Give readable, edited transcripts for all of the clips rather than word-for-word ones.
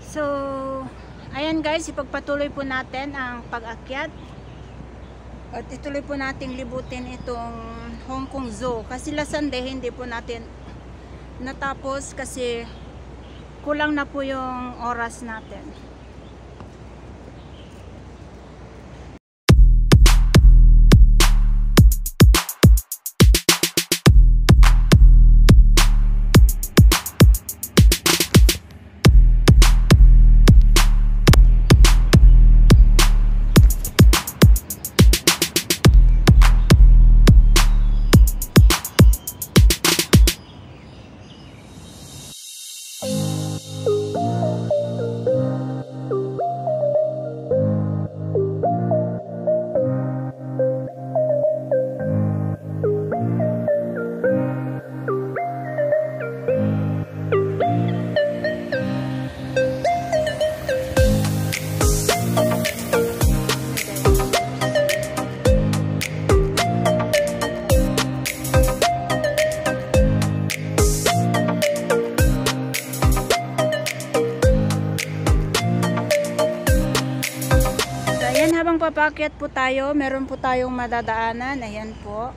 So, ayan guys, ipagpatuloy po natin ang pag-akyat. At ituloy po nating libutin itong Hong Kong Zoo. Kasi last Sunday, hindi po natin natapos kasi kulang na po yung oras natin. Habang papakyat po tayo, meron po tayong madadaanan. Ayan po.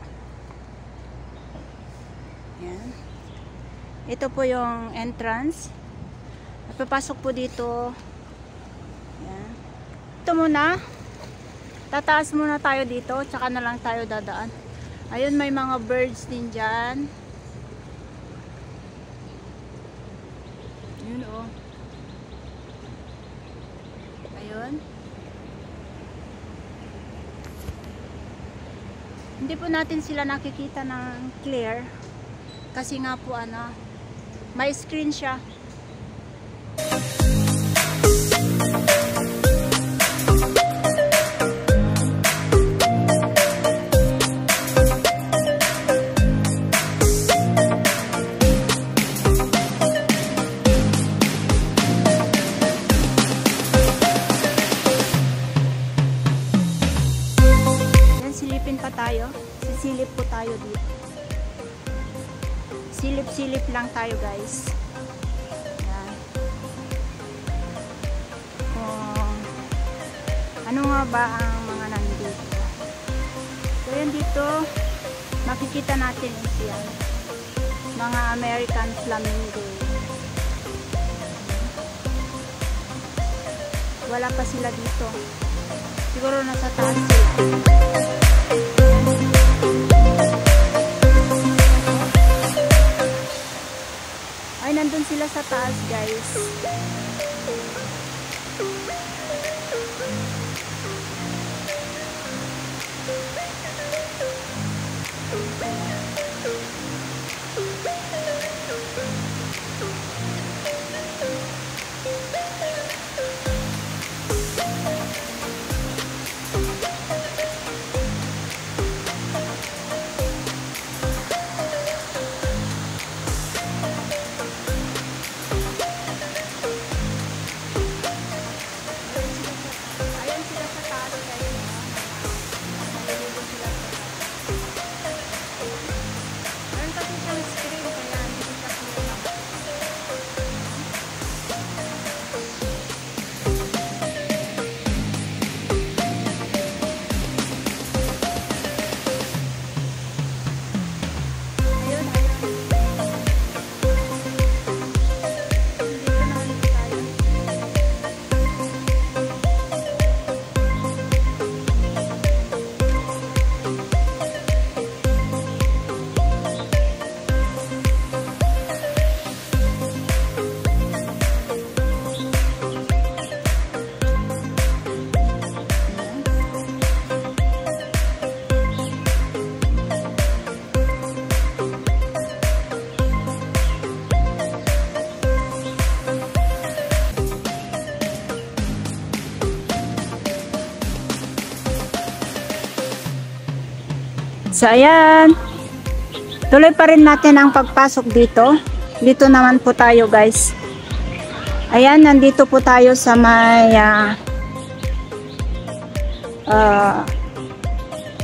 Ayan. Ito po yung entrance. At papasok po dito. Ayan. Ito muna. Tataas muna tayo dito, tsaka na lang tayo dadaan. Ayun, may mga birds din dyan. Ayun o. Ayun. Hindi po natin sila nakikita ng clear kasi nga po may screen siya. Sisilip po tayo dito. Silip-silip lang tayo guys. Yan. Kung ano nga ba ang mga nandito. So yan dito, makikita natin yan. Mga American flamingo. Wala pa sila dito. Siguro nasa taas sila. Ay, nandun sila sa taas, guys. So, ayan. Tuloy pa rin natin ang pagpasok dito. Dito naman po tayo, guys. Ayan, nandito po tayo sa may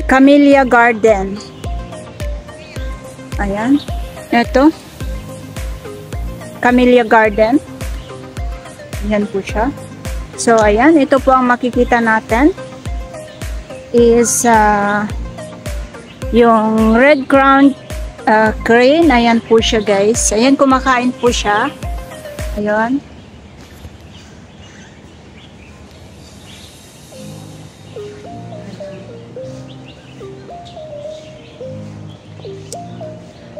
Camellia Garden. Ayan. Ito. Camellia Garden. Yan po siya. So, ayan. Ito po ang makikita natin is yung red crown crane. Ayan po siya, guys. Ayan, kumakain po siya. Ayan.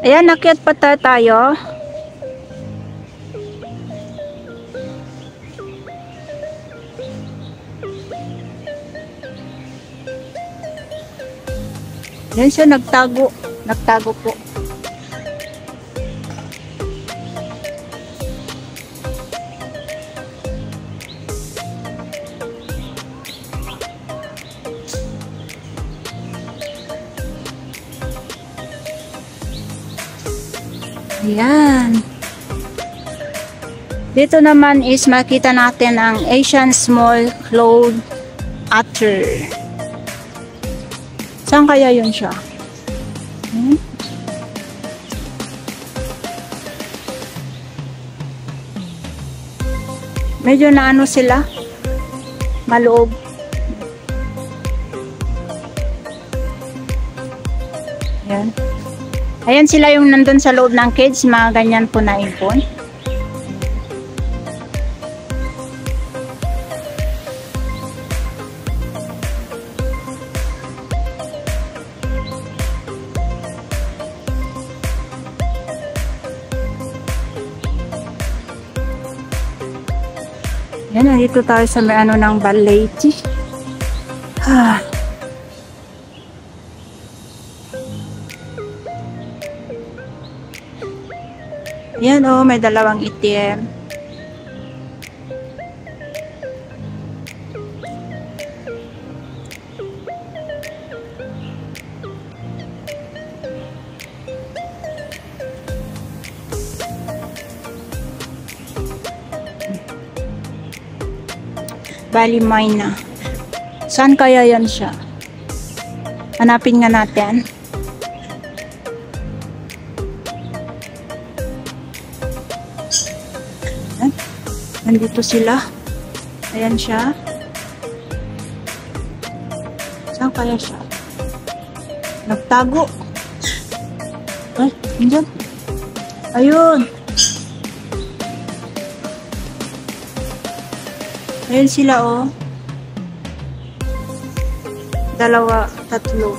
Ayan, nakyat pa tayo. Yan siya, nagtago. Nagtago po. Ayan. Dito naman is makita natin ang Asian Small Cloud Otter. Saan kaya yun siya? Medyo na ano sila? Maloob. Ayan. Ayan sila yung nandun sa loob ng cage. Mga ganyan po na ipon. Yan, nandito tayo sa may ano ng Balete. Yan o, may dalawang ATM. Bali mine na. Saan kaya yan siya? Hanapin nga natin. Ayan. Nandito sila. Ayan siya. Saan kaya siya? Nagtago. Ay, andyan. Ayun. Ayun sila oh. Dalawa, tatlo.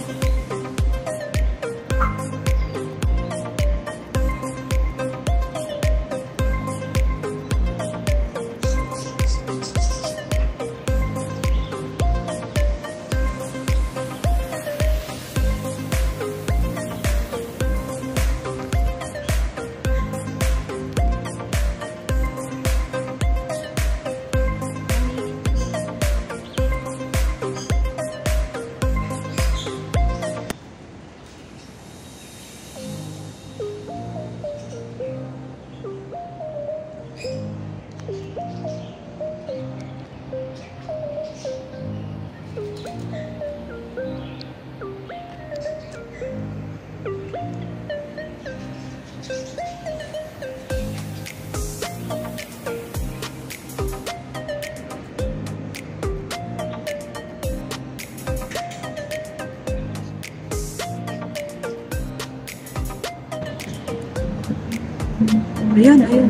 Ayan, ayan.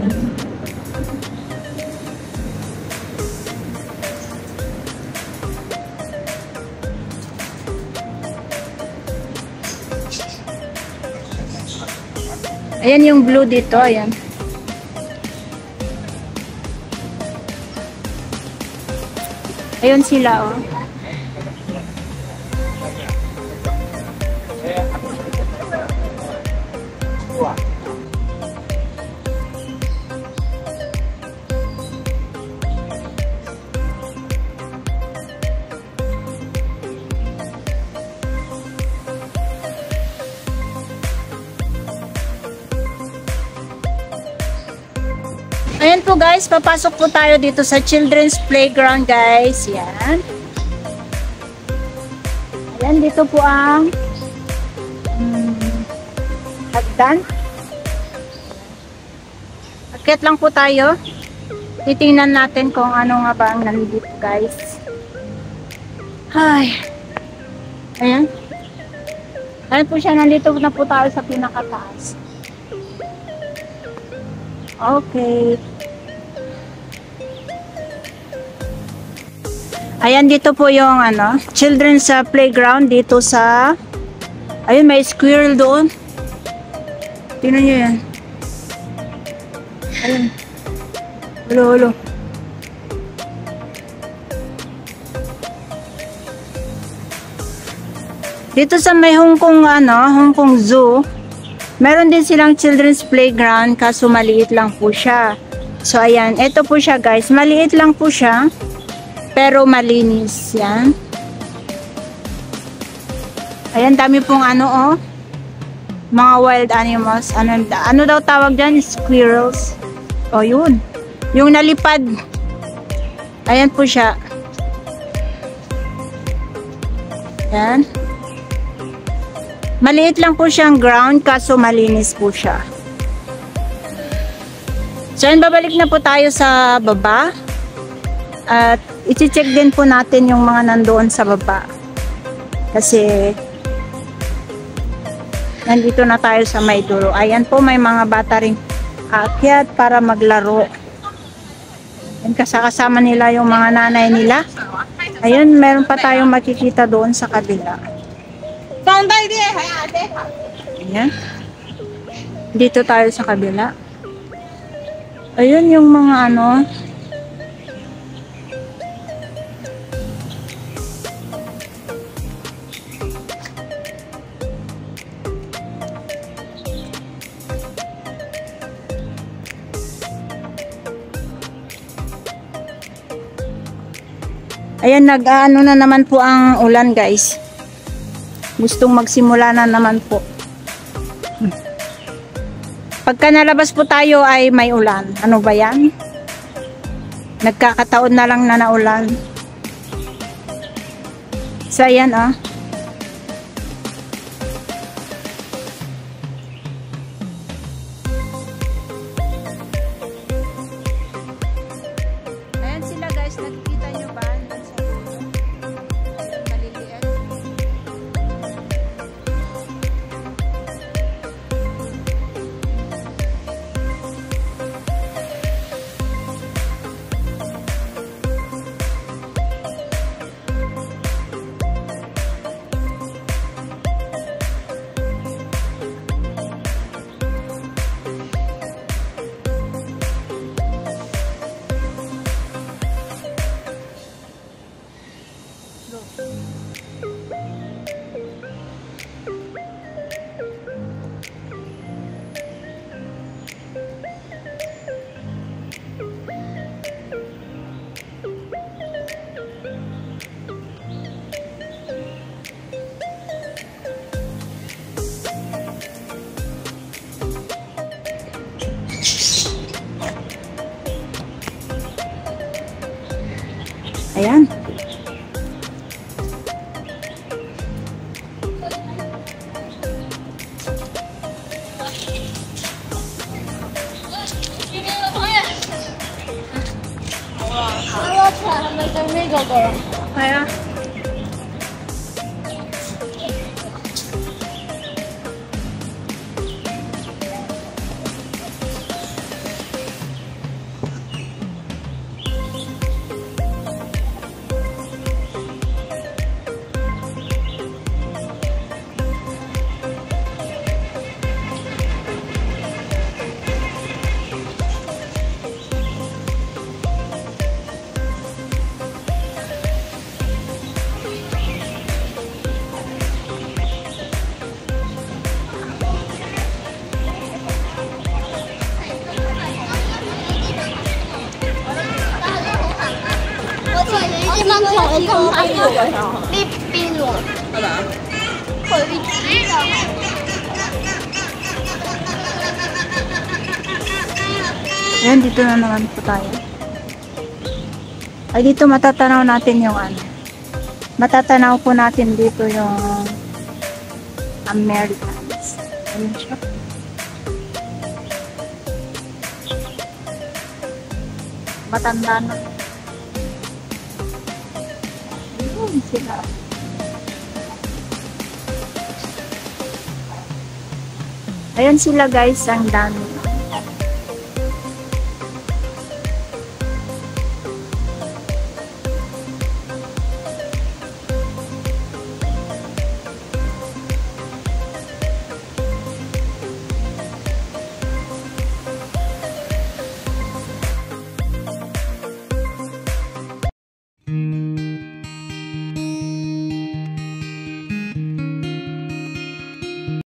Ayan yung blue dito, ayan. Ayun sila, oh. Ayan po guys, papasok po tayo dito sa children's playground guys. Yan. Ayan, dito po ang hagdan. Akyat lang po tayo. Titingnan natin kung ano nga ba ang nandito, guys. Ay. Ayan. Ayan po siya, nandito na po tayo sa pinakataas. Okay. Ayan, dito po yung children's playground dito sa, ayun, may squirrel doon. Tingnan nyo yan. Ayun. Hulo, hulo. Dito sa may Hong Kong Zoo, meron din silang children's playground, kaso maliit lang po siya. So, ayan, ito po siya, guys. Maliit lang po siya. Pero malinis yan. Ayan, dami pong mga wild animals. Ano daw tawag dyan? Squirrels. O, yun. Yung nalipad. Ayan po siya. Ayan. Maliit lang po siyang ground, kaso malinis po siya. So, ayan, babalik na po tayo sa baba. At i-check din po natin yung mga nandoon sa baba. Kasi nandito na tayo sa may dulo. Ayan po, may mga bata ring aakyat para maglaro. Ayan, kasama nila yung mga nanay nila. Ayun, meron pa tayong makikita doon sa kabila. Ayan. Dito tayo sa kabila. Ayun yung mga ayan, nag-ano na naman po ang ulan, guys. Gustong magsimula na naman po. Pagka nalabas po tayo ay may ulan. Ano ba yan? Nagkakataon na lang na naulan. So, ayan Ayan sila, guys. Nakikita nyo ba? Maliliit. Ayan. Kaya ayan, dito na naman po tayo. Ay, dito matatanaw natin yung matatanaw po natin dito yung Americans. Ayun siya. Matanda na. Ayun sila. Ayan sila guys, ang dami.